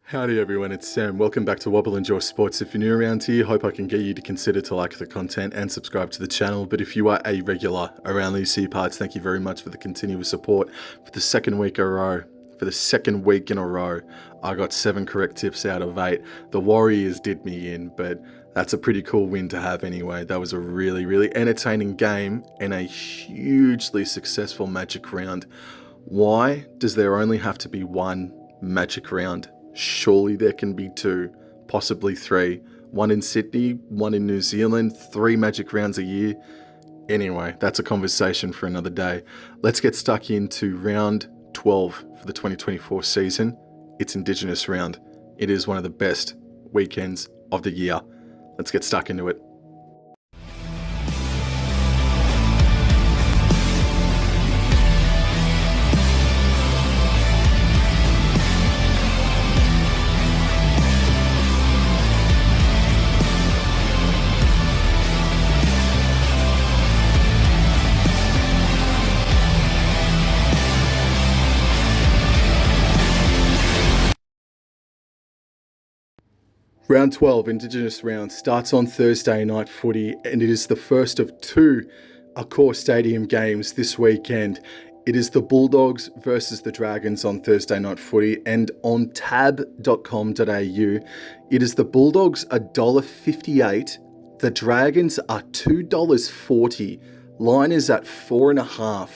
Howdy everyone, it's Sam. Welcome back to Wobble and Jaw Sports. If you're new around here, hope I can get you to consider to like the content and subscribe to the channel. But if you are a regular around these here parts, thank you very much for the continuous support. For the second week in a row, I got 7 correct tips out of 8. The Warriors did me in, but that's a pretty cool win to have anyway. That was a really entertaining game and a hugely successful Magic round. Why does there only have to be one Magic round? Surely there can be 2, possibly 3. 1 in Sydney, 1 in New Zealand, 3 Magic rounds a year. Anyway, that's a conversation for another day. Let's get stuck into round 12 for the 2024 season. It's Indigenous round. It is one of the best weekends of the year. Let's get stuck into it. Round 12, Indigenous round, starts on Thursday night footy, and it is the first of 2 Accor Stadium games this weekend. It is the Bulldogs versus the Dragons on Thursday night footy, and on tab.com.au, it is the Bulldogs $1.58, the Dragons are $2.40, line is at 4.5.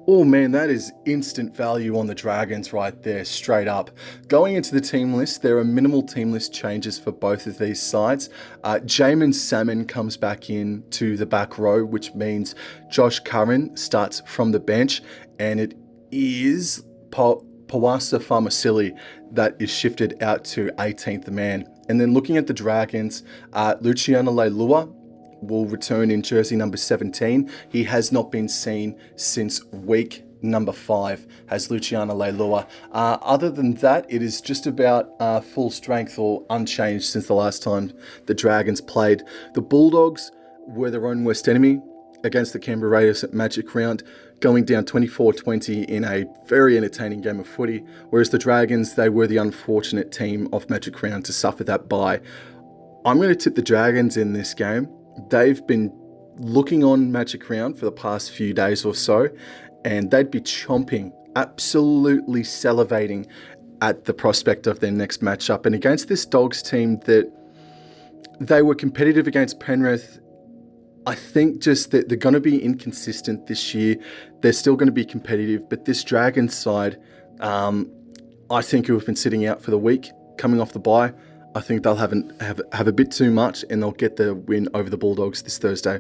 Oh man, that is instant value on the Dragons right there, straight up. Going into the team list, there are minimal team list changes for both of these sides. Jamin Salmon comes back in to the back row, which means Josh Curran starts from the bench, and it is Pawasa Famasili that is shifted out to 18th man. And then looking at the Dragons, Luciano Leilua will return in jersey number 17. He has not been seen since week number 5 as Luciano Leilua. Other than that, it is just about full strength or unchanged since the last time the Dragons played. The Bulldogs were their own worst enemy against the Canberra Raiders at Magic round, going down 24-20 in a very entertaining game of footy, whereas the Dragons, they were the unfortunate team of Magic round to suffer that bye. I'm going to tip the Dragons in this game. They've been looking on Magic round for the past few days or so, and they'd be chomping, absolutely salivating at the prospect of their next matchup. And against this Dogs team that they were competitive against Penrith, I think just that they're going to be inconsistent this year. They're still going to be competitive, but this Dragons side, I think who have been sitting out for the week, coming off the bye, I think they'll have a bit too much, and they'll get the win over the Bulldogs this Thursday.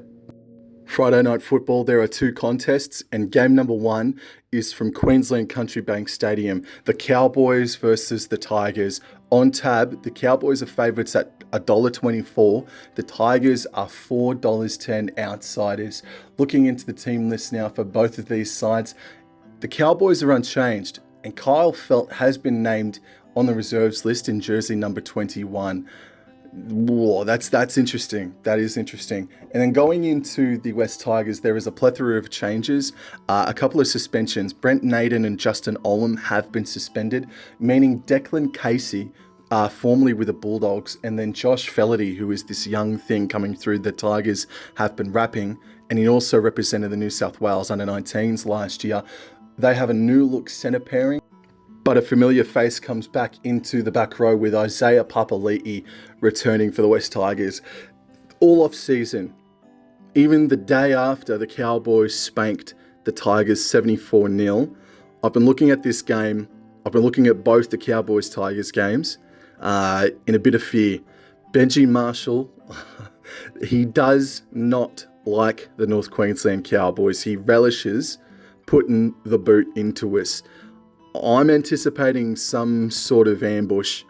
Friday night football, there are 2 contests, and game number 1 is from Queensland Country Bank Stadium. The Cowboys versus the Tigers. On tab, the Cowboys are favourites at $1.24. The Tigers are $4.10 outsiders. Looking into the team list now for both of these sides, the Cowboys are unchanged, and Kyle Felt has been named on the reserves list in jersey number 21. Whoa, that's interesting. That is interesting. And then going into the West Tigers, there is a plethora of changes, a couple of suspensions. Brent Naden and Justin Olam have been suspended, meaning Declan Casey, formerly with the Bulldogs, and then Josh Felaherty, who is this young thing coming through the Tigers, have been rapping, and he also represented the New South Wales under-19s last year. They have a new look centre pairing, but a familiar face comes back into the back row with Isaiah Papali'i returning for the West Tigers. All off season, even the day after the Cowboys spanked the Tigers 74-0, I've been looking at this game. I've been looking at both the Cowboys-Tigers games in a bit of fear. Benji Marshall, he does not like the North Queensland Cowboys. He relishes putting the boot into us. I'm anticipating some sort of ambush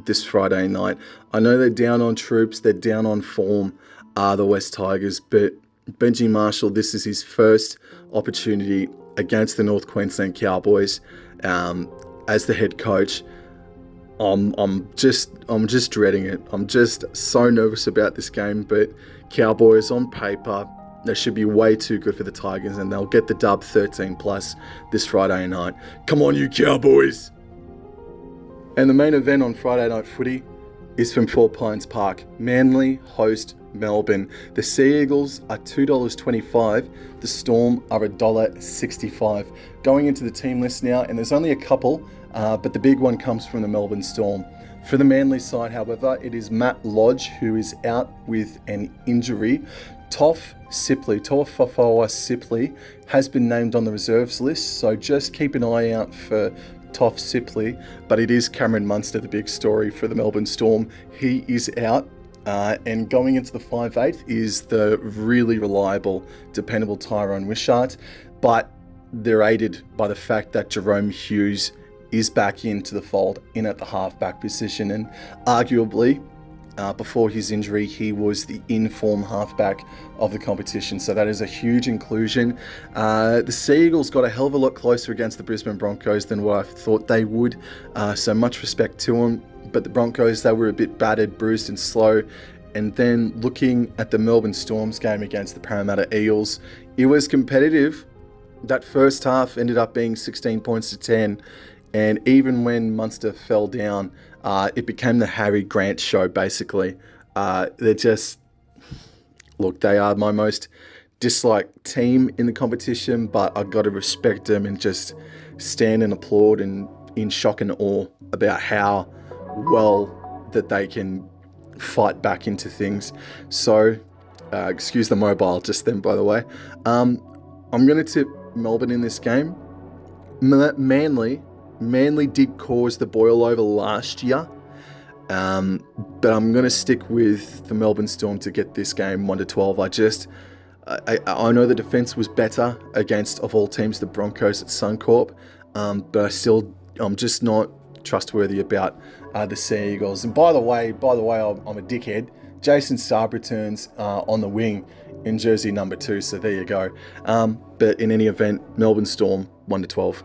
this Friday night. I know they're down on troops, they're down on form, the West Tigers, but Benji Marshall, this is his first opportunity against the North Queensland Cowboys as the head coach. I'm just dreading it. I'm just so nervous about this game, but Cowboys on paper, they should be way too good for the Tigers, and they'll get the dub 13+ this Friday night. Come on, you Cowboys! And the main event on Friday Night Footy is from Four Pines Park. Manly host Melbourne. The Sea Eagles are $2.25. The Storm are $1.65. Going into the team list now, and there's only a couple, but the big one comes from the Melbourne Storm. For the Manly side, however, it is Matt Lodge, who is out with an injury. Toafofoa Sipley has been named on the reserves list, so just keep an eye out for Toff Sipley. But it is Cameron Munster, the big story for the Melbourne Storm. He is out. And going into the 5/8 is the really reliable, dependable Tyrone Wishart. But they're aided by the fact that Jerome Hughes is back into the fold, in at the halfback position. And arguably, before his injury, he was the in-form halfback of the competition. So that is a huge inclusion. The Sea Eagles got a hell of a lot closer against the Brisbane Broncos than what I thought they would. So much respect to them. But the Broncos, they were a bit battered, bruised and slow. And then looking at the Melbourne Storm's game against the Parramatta Eels, it was competitive. That first half ended up being 16 points to 10. And even when Munster fell down, it became the Harry Grant show, basically. They're just... Look, they are my most disliked team in the competition, but I've got to respect them and just stand and applaud and in shock and awe about how well that they can fight back into things. So, excuse the mobile just then, by the way. I'm going to tip Melbourne in this game. Manly did cause the boil over last year, but I'm going to stick with the Melbourne Storm to get this game 1-12. I know the defense was better against, of all teams, the Broncos at Suncorp, but I'm just not trustworthy about the Sea Eagles. And by the way, I'm a dickhead. Jason Saab returns on the wing in jersey number 2, so there you go. But in any event, Melbourne Storm 1-12.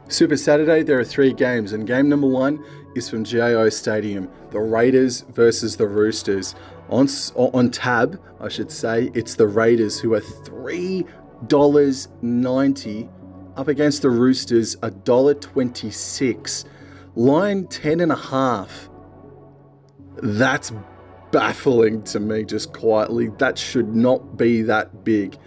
Super Saturday, there are 3 games, and game number 1 is from GIO Stadium. The Raiders versus the Roosters. On tab, I should say, it's the Raiders, who are $3.90 up against the Roosters, $1.26. Line 10.5. That's baffling to me, just quietly. That should not be that big.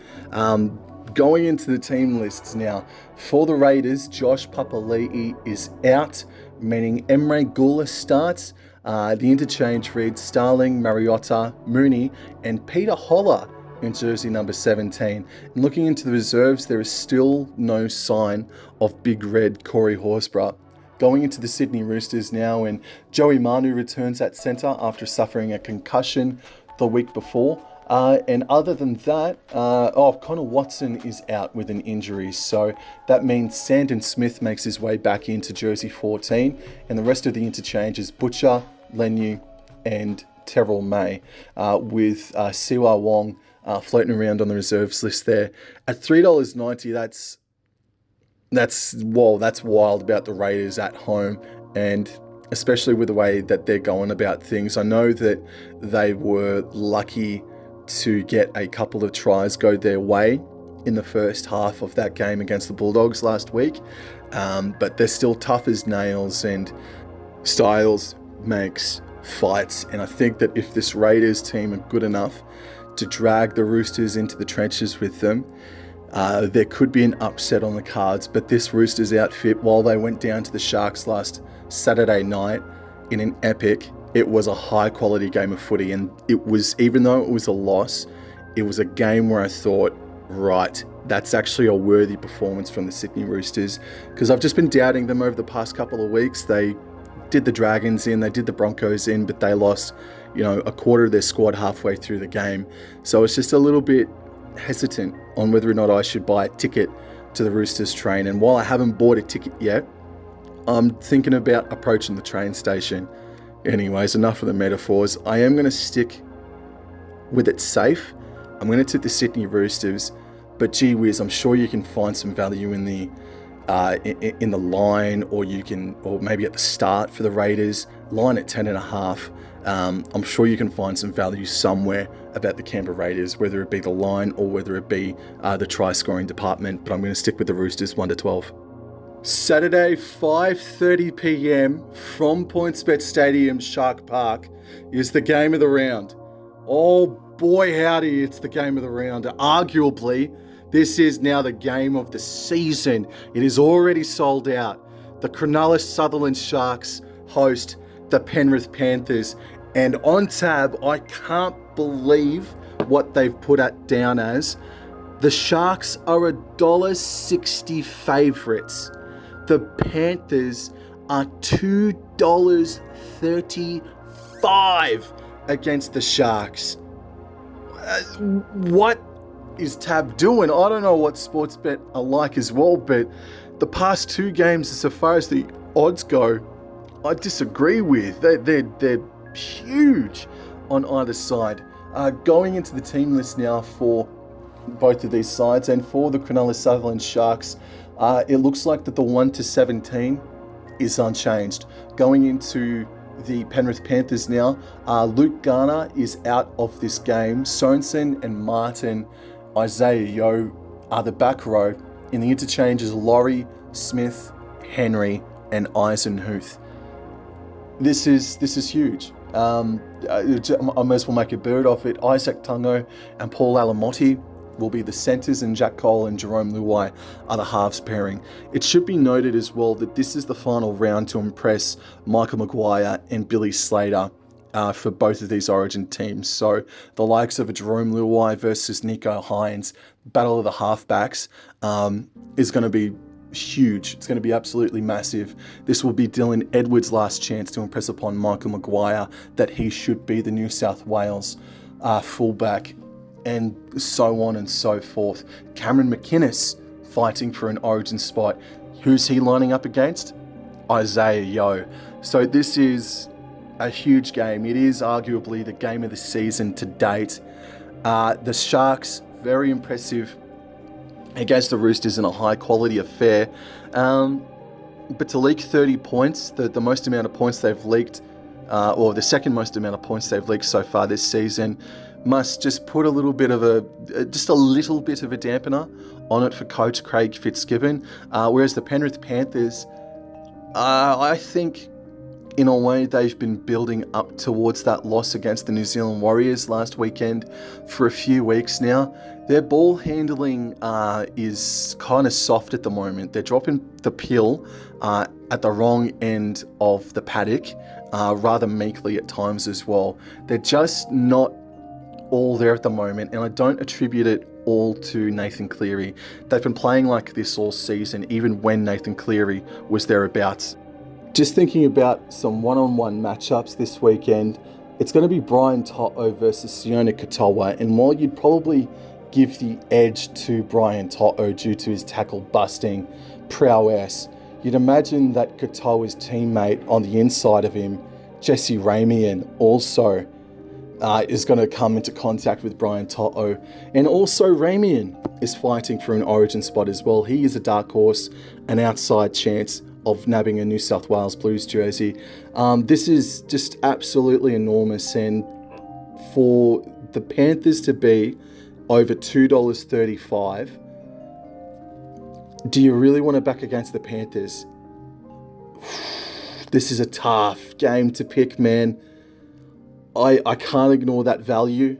Going into the team lists now. For the Raiders, Josh Papali'i is out, meaning Emre Gula starts. The interchange reads Starling, Mariota, Mooney, and Peter Holler in jersey number 17. And looking into the reserves, there is still no sign of Big Red Corey Horsburgh. Going into the Sydney Roosters now, and Joey Manu returns at centre after suffering a concussion the week before. And other than that, Connor Watson is out with an injury. So that means Sandon Smith makes his way back into jersey 14. And the rest of the interchange is Butcher, Lenu, and Terrell May, with Siwa Wong floating around on the reserves list there. At $3.90, that's wild about the Raiders at home, and especially with the way that they're going about things. I know that they were lucky to get a couple of tries go their way in the first half of that game against the Bulldogs last week, but they're still tough as nails, and Styles makes fights. And I think that if this Raiders team are good enough to drag the Roosters into the trenches with them, there could be an upset on the cards. But this Roosters outfit, while they went down to the Sharks last Saturday night in an epic, it was a high quality game of footy. And it was, even though it was a loss, it was a game where I thought, right, that's actually a worthy performance from the Sydney Roosters, because I've just been doubting them over the past couple of weeks. They did the Dragons in, they did the Broncos in, but they lost, a quarter of their squad halfway through the game. So it's just a little bit hesitant on whether or not I should buy a ticket to the Roosters train. And while I haven't bought a ticket yet, I'm thinking about approaching the train station. Anyways, enough of the metaphors. I am going to stick with it safe. I'm going to tip the Sydney Roosters, but gee whiz, I'm sure you can find some value in the line, or maybe at the start for the Raiders. Line at 10.5. I'm sure you can find some value somewhere about the Canberra Raiders, whether it be the line or whether it be the try scoring department. But I'm going to stick with the Roosters 1-12. Saturday, 5:30 p.m. from PointsBet Stadium, Shark Park, is the game of the round. Oh boy, howdy, it's the game of the round. Arguably, this is now the game of the season. It is already sold out. The Cronulla Sutherland Sharks host the Penrith Panthers. And on tab, I can't believe what they've put it down as. The Sharks are $1.60 favourites. The Panthers are $2.35 against the Sharks. What is Tab doing? I don't know what Sportsbet are like as well, but the past two games, so far as the odds go, I disagree with. They're huge on either side. Going into the team list now for both of these sides, and for the Cronulla Sutherland Sharks, it looks like that the 1-17 is unchanged. Going into the Penrith Panthers now, Luke Garner is out of this game. Sorensen and Martin, Isaiah Yeo are the back row. In the interchanges, Laurie, Smith, Henry, and Eisenhuth. This is huge. I may as well make a bird off it. Isaac Tungo and Paul Alamotti will be the centres, and Jack Cole and Jerome Luai are the halves pairing. It should be noted as well that this is the final round to impress Michael Maguire and Billy Slater for both of these Origin teams. So the likes of a Jerome Luai versus Nico Hines, battle of the halfbacks, is going to be huge. It's going to be absolutely massive. This will be Dylan Edwards' last chance to impress upon Michael Maguire that he should be the New South Wales fullback, and so on and so forth. Cameron McInnes fighting for an Origin spot. Who's he lining up against? Isaiah Yeo. So this is a huge game. It is arguably the game of the season to date. The Sharks, very impressive against the Roosters in a high quality affair. But to leak 30 points, the most amount of points they've leaked, or the second most amount of points they've leaked so far this season, must just put a little bit of a dampener on it for coach Craig Fitzgibbon. Whereas the Penrith Panthers, I think in a way they've been building up towards that loss against the New Zealand Warriors last weekend for a few weeks now. Their ball handling is kind of soft at the moment. They're dropping the pill at the wrong end of the paddock, rather meekly at times as well. They're just not all there at the moment, and I don't attribute it all to Nathan Cleary. They've been playing like this all season, even when Nathan Cleary was thereabouts. Just thinking about some one-on-one matchups this weekend, it's going to be Brian To'o versus Sione Katoa, and while you'd probably give the edge to Brian To'o due to his tackle busting prowess, you'd imagine that Katoa's teammate on the inside of him, Jesse Ramian, also is going to come into contact with Brian To'o. And also Ramian is fighting for an Origin spot as well. He is a dark horse, an outside chance of nabbing a New South Wales Blues jersey. This is just absolutely enormous, and for the Panthers to be over $2.35, do you really want to back against the Panthers? This is a tough game to pick, man. I can't ignore that value.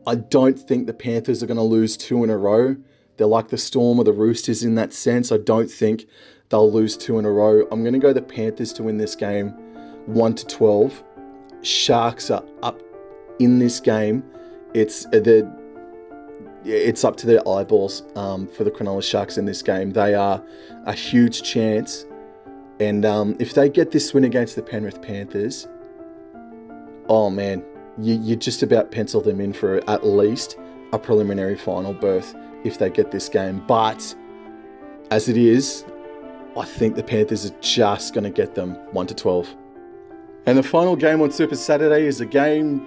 I don't think the Panthers are going to lose two in a row. They're like the Storm or the Roosters in that sense. I don't think they'll lose two in a row. I'm going to go the Panthers to win this game 1-12. Sharks are up in this game. It's up to their eyeballs for the Cronulla Sharks in this game. They are a huge chance. And if they get this win against the Penrith Panthers, oh man, you just about pencil them in for at least a preliminary final berth if they get this game. But as it is, I think the Panthers are just going to get them 1-12. And the final game on Super Saturday is a game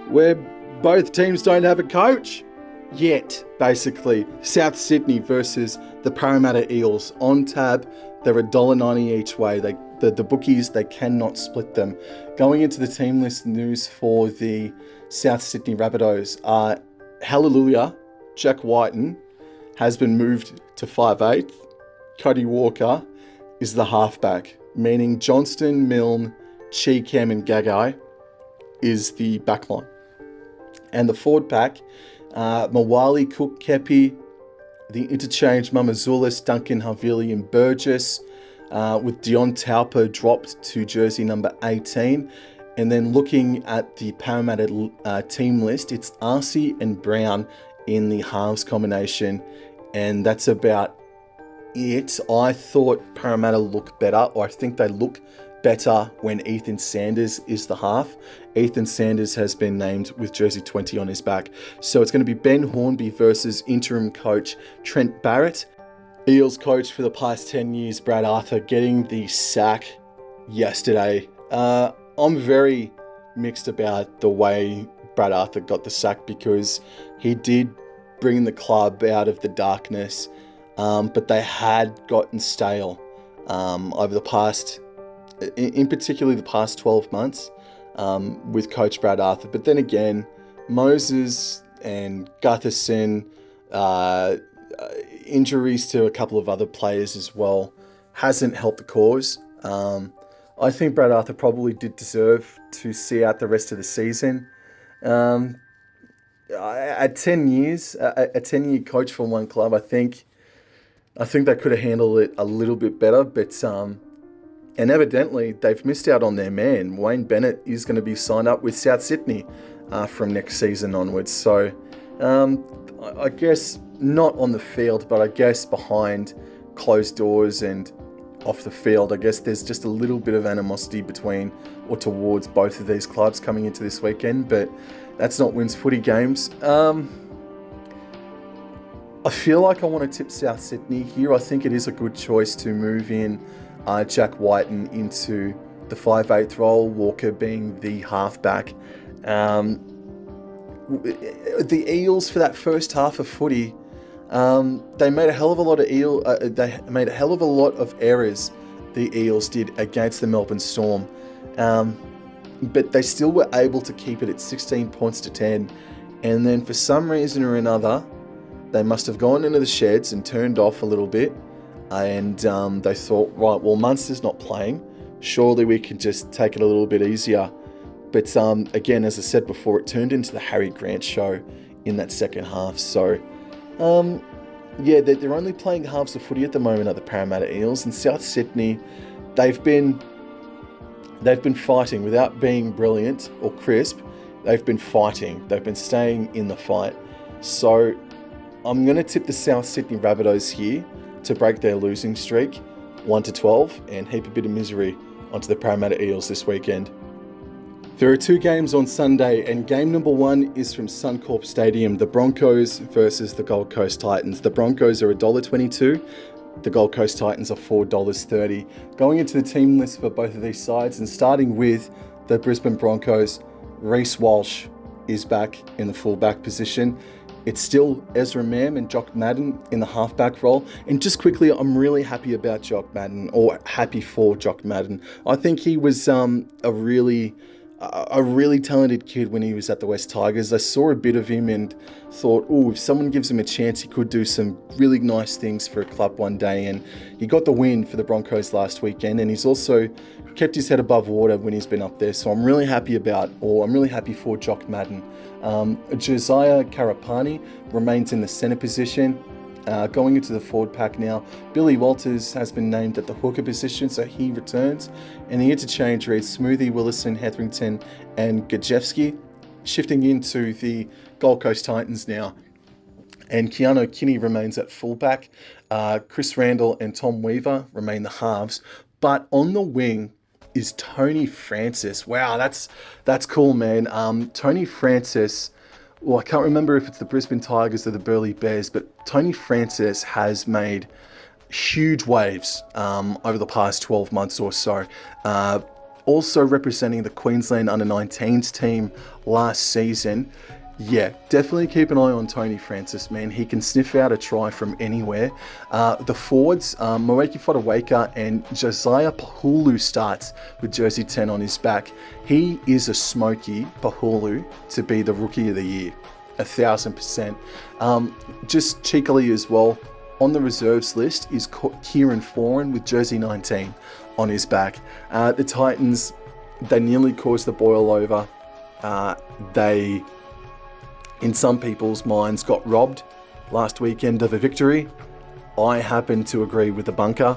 where both teams don't have a coach yet, basically. South Sydney versus the Parramatta Eels. On tab, they're $1.90 each way. The bookies, they cannot split them. Going into the team list news for the South Sydney Rabbitohs, hallelujah, Jack Whiten has been moved to 5'8". Cody Walker is the halfback, meaning Johnston, Milne, Cheekham and Gagai is the backline. And the forward pack, Mawali, Cook, Kepi, the interchange, Mamazulis, Duncan, Havili and Burgess, with Dion Taupo dropped to jersey number 18. And then looking at the Parramatta team list, it's Arcee and Brown in the halves combination. And that's about it. I thought Parramatta looked better, or I think they look better when Ethan Sanders is the half. Ethan Sanders has been named with jersey 20 on his back. So it's going to be Ben Hornby versus interim coach Trent Barrett. Eels coach for the past 10 years, Brad Arthur, getting the sack yesterday. I'm very mixed about the way Brad Arthur got the sack, because he did bring the club out of the darkness, but they had gotten stale over the past, in particular the past 12 months with coach Brad Arthur. But then again, Moses and Gutherson, injuries to a couple of other players as well, hasn't helped the cause. I think Brad Arthur probably did deserve to see out the rest of the season. At 10 years, a 10-year coach for one club, I think they could have handled it a little bit better. But and evidently they've missed out on their man. Wayne Bennett is going to be signed up with South Sydney from next season onwards. So I guess not on the field, but I guess behind closed doors and off the field, I guess there's just a little bit of animosity between or towards both of these clubs coming into this weekend, but that's not Wins Footy Games. I feel like I want to tip South Sydney here. I think it is a good choice to move in Jack Whiten into the 5/8 role, Walker being the halfback. The Eels, for that first half of footy, they made a hell of a lot of errors. The Eels did against the Melbourne Storm, but they still were able to keep it at 16 points to 10. And then for some reason or another, they must have gone into the sheds and turned off a little bit, and they thought, right, well, Munster's not playing, surely we can just take it a little bit easier. But again, as I said before, it turned into the Harry Grant show in that second half. So yeah, they're only playing halves of footy at the moment at the Parramatta Eels. And South Sydney, they've been fighting without being brilliant or crisp. They've been fighting. They've been staying in the fight. So I'm going to tip the South Sydney Rabbitohs here to break their losing streak, 1-12, and heap a bit of misery onto the Parramatta Eels this weekend. There are two games on Sunday, and game number one is from Suncorp Stadium, the Broncos versus the Gold Coast Titans. The Broncos are $1.22, the Gold Coast Titans are $4.30. Going into the team list for both of these sides, and starting with the Brisbane Broncos, Reece Walsh is back in the fullback position. It's still Ezra Mam and Jock Madden in the halfback role. And just quickly, I'm really happy about Jock Madden, or happy for Jock Madden. I think he was a really talented kid when he was at the West Tigers. I saw a bit of him and thought, oh, if someone gives him a chance, he could do some really nice things for a club one day. And he got the win for the Broncos last weekend, and he's also kept his head above water when he's been up there. So I'm really happy for Jock Madden. Josiah Karapani remains in the centre position. Going into the forward pack now, Billy Walters has been named at the hooker position, so he returns. And the interchange reads Smoothie, Willison, Hetherington and Gajewski. Shifting into the Gold Coast Titans now, and Keanu Kinney remains at fullback. Chris Randall and Tom Weaver remain the halves. But on the wing is Tony Francis. Wow, that's cool, man. Tony Francis, well, I can't remember if it's the Brisbane Tigers or the Burleigh Bears, but Tony Francis has made huge waves over the past 12 months or so. Also representing the Queensland Under-19s team last season. Yeah, definitely keep an eye on Tony Francis, man. He can sniff out a try from anywhere. The forwards, Moeki Fotuaika and Josiah Pahulu starts with jersey 10 on his back. He is a smoky, Pahulu, to be the Rookie of the Year, 1,000%. Just cheekily as well, on the reserves list is Kieran Foran with jersey 19 on his back. The Titans, they nearly caused the boil over. They, in some people's minds, got robbed last weekend of a victory. I happen to agree with the bunker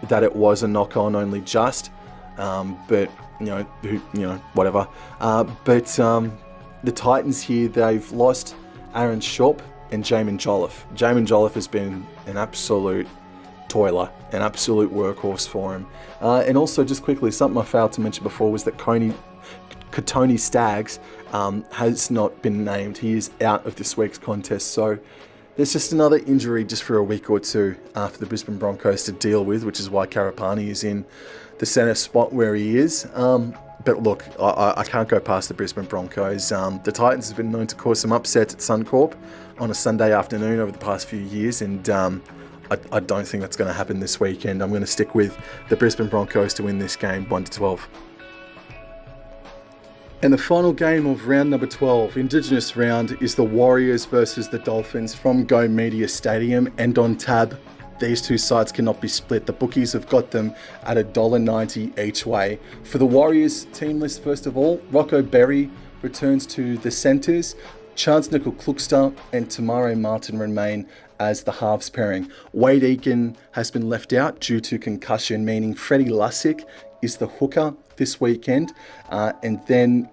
that it was a knock-on only just, but whatever. But the Titans here, they've lost Aaron Sharp and Jamin Jolliffe. Jamin Jolliffe has been an absolute toiler, an absolute workhorse for him. And also, just quickly, something I failed to mention before was that Tony Staggs has not been named. He is out of this week's contest, so there's just another injury just for a week or two for the Brisbane Broncos to deal with, which is why Karapani is in the centre spot where he is. But look, I can't go past the Brisbane Broncos. The Titans have been known to cause some upsets at Suncorp on a Sunday afternoon over the past few years, and I don't think that's going to happen this weekend. I'm going to stick with the Brisbane Broncos to win this game 1-12. And the final game of round number 12, Indigenous round, is the Warriors versus the Dolphins from Go Media Stadium and on tab. These two sides cannot be split. The bookies have got them at $1.90 each way. For the Warriors team list, first of all, Rocco Berry returns to the centres. Chance Nickel-Kluxter and Tamare Martin remain as the halves pairing. Wade Eakin has been left out due to concussion, meaning Freddie Lussick is the hooker this weekend. And then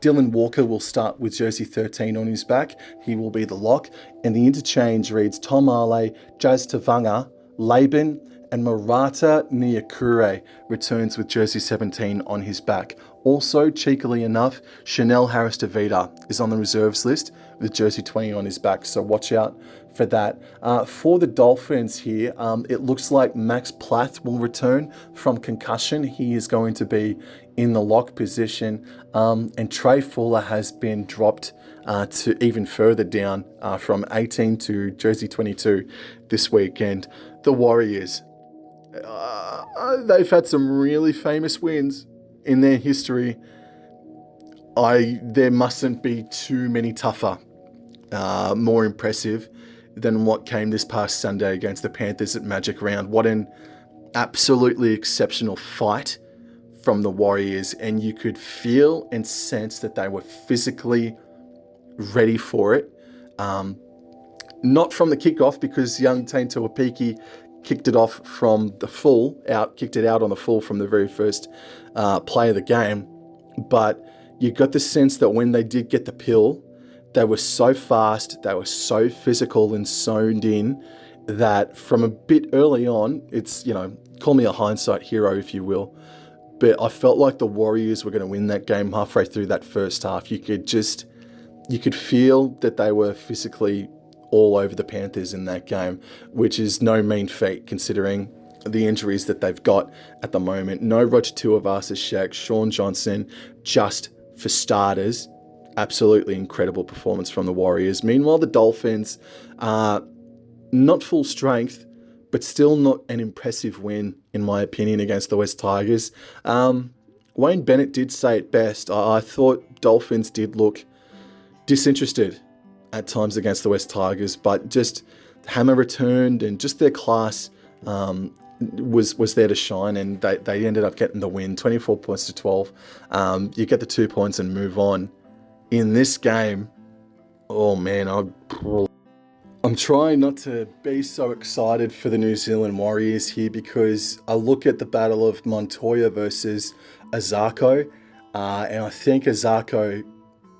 Dylan Walker will start with jersey 13 on his back. He will be the lock. And the interchange reads Tom Ale, Jazz Tavanga, Laban, and Murata Nyakure returns with jersey 17 on his back. Also, cheekily enough, Chanel Harris-Tavita is on the reserves list with jersey 20 on his back, so watch out for that. For the Dolphins here, it looks like Max Plath will return from concussion. He is going to be in the lock position, and Trey Fuller has been dropped to even further down from 18 to jersey 22 this weekend. The Warriors, they've had some really famous wins in their history. There mustn't be too many tougher, more impressive than what came this past Sunday against the Panthers at Magic Round. What an absolutely exceptional fight from the Warriors, and you could feel and sense that they were physically ready for it. Not from the kickoff, because young Tain Tuapiki kicked it off from the full, kicked it out on the full from the very first play of the game. But you got the sense that when they did get the pill, they were so fast, they were so physical and zoned in that from a bit early on, it's, call me a hindsight hero if you will, but I felt like the Warriors were going to win that game halfway through that first half. You could feel that they were physically all over the Panthers in that game, which is no mean feat considering the injuries that they've got at the moment. No Roger Tuivasa-Sheck, Sean Johnson, just for starters. Absolutely incredible performance from the Warriors. Meanwhile, the Dolphins are not full strength, but still not an impressive win, in my opinion, against the West Tigers. Wayne Bennett did say it best. I thought Dolphins did look disinterested at times against the West Tigers, but just Hammer returned and just their class was there to shine, and they ended up getting the win, 24 points to 12. You get the 2 points and move on. In this game, oh man, I'm trying not to be so excited for the New Zealand Warriors here, because I look at the battle of Montoya versus Azarko, and I think Azarko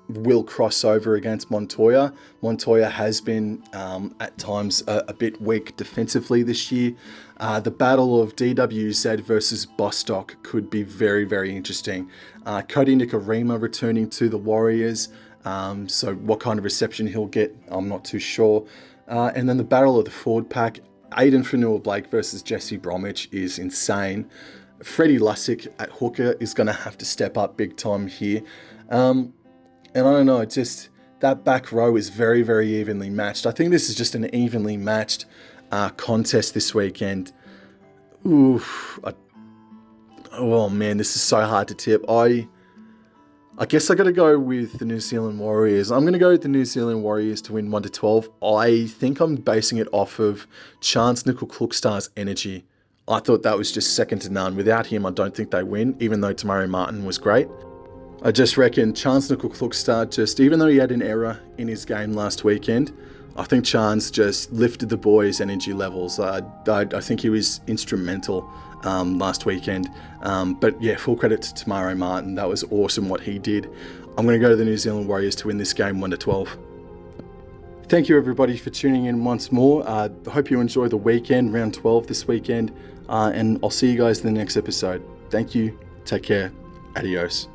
will cross over against Montoya. Montoya has been at times a bit weak defensively this year. The battle of DWZ versus Bostock could be very, very interesting. Cody Nikorima returning to the Warriors. So what kind of reception he'll get, I'm not too sure. And then the battle of the forward pack, Aiden Fanua-Blake versus Jesse Bromwich is insane. Freddie Lussick at hooker is going to have to step up big time here. And I don't know, just that back row is very, very evenly matched. I think this is just an evenly matched contest this weekend. Oof. Oh man, this is so hard to tip. I I guess I got to go with the New Zealand Warriors. I'm going to go with the New Zealand Warriors to win 1-12. I think I'm basing it off of Chance Nickel-Klukstad's energy. I thought that was just second to none. Without him, I don't think they win, even though Tamari Martin was great. I just reckon Chance Nickel-Klukstad, just even though he had an error in his game last weekend, I think Chance just lifted the boys' energy levels. I think he was instrumental last weekend. But yeah, full credit to Tamari Martin. That was awesome what he did. I'm going to go to the New Zealand Warriors to win this game 1-12. Thank you everybody for tuning in once more. I hope you enjoy the weekend, round 12 this weekend. And I'll see you guys in the next episode. Thank you. Take care. Adios.